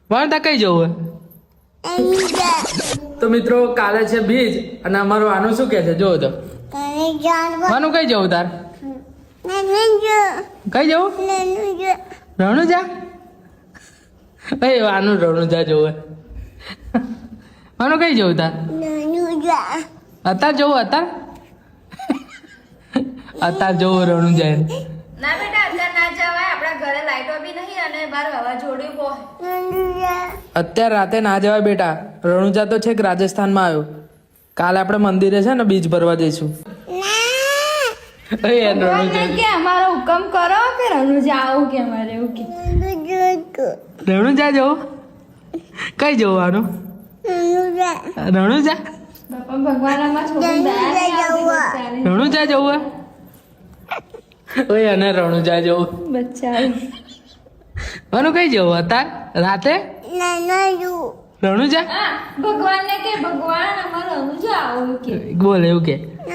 વાળતા કઈ જવું તો મિત્રો કાલે છે બીજ અને અમારું આનું શું કે છે જોવો તો વાનું કઈ જવું તાર કઈ જવું રણુજા એ વાનું રણુજા જવું વાનું કઈ જવું તાર અત્યાર જવું અત્યાર જવું રણુજા ના બેટા અત્યારે ના જવાય આપણા ઘરે લાઈટો બી નહીં અને બહાર વાવાઝોડું બહુ અત્યારે રાતે ના જવાય બેટા રણુજા તો છે કે રાજસ્થાનમાં આવ્યો કાલે આપણે મંદિરે છે ને બીજ ભરવા જઈશું કે અમારો હુકમ કરો કે રણુજા આવું કે અમારે એવું કે રણુજા જવું કઈ જવાનું રણુજા બાપા ભગવાન આમાં છોકરી દયા નહીં આવતી રણુજા જવું ઓય અને રણુજા જવું બચ્ચા વાનું કઈ જવું અત્યાર રાતે રણુજા ભગવાન ને કે ભગવાન અમારે રણુજા આવું કે બોલ એવું કે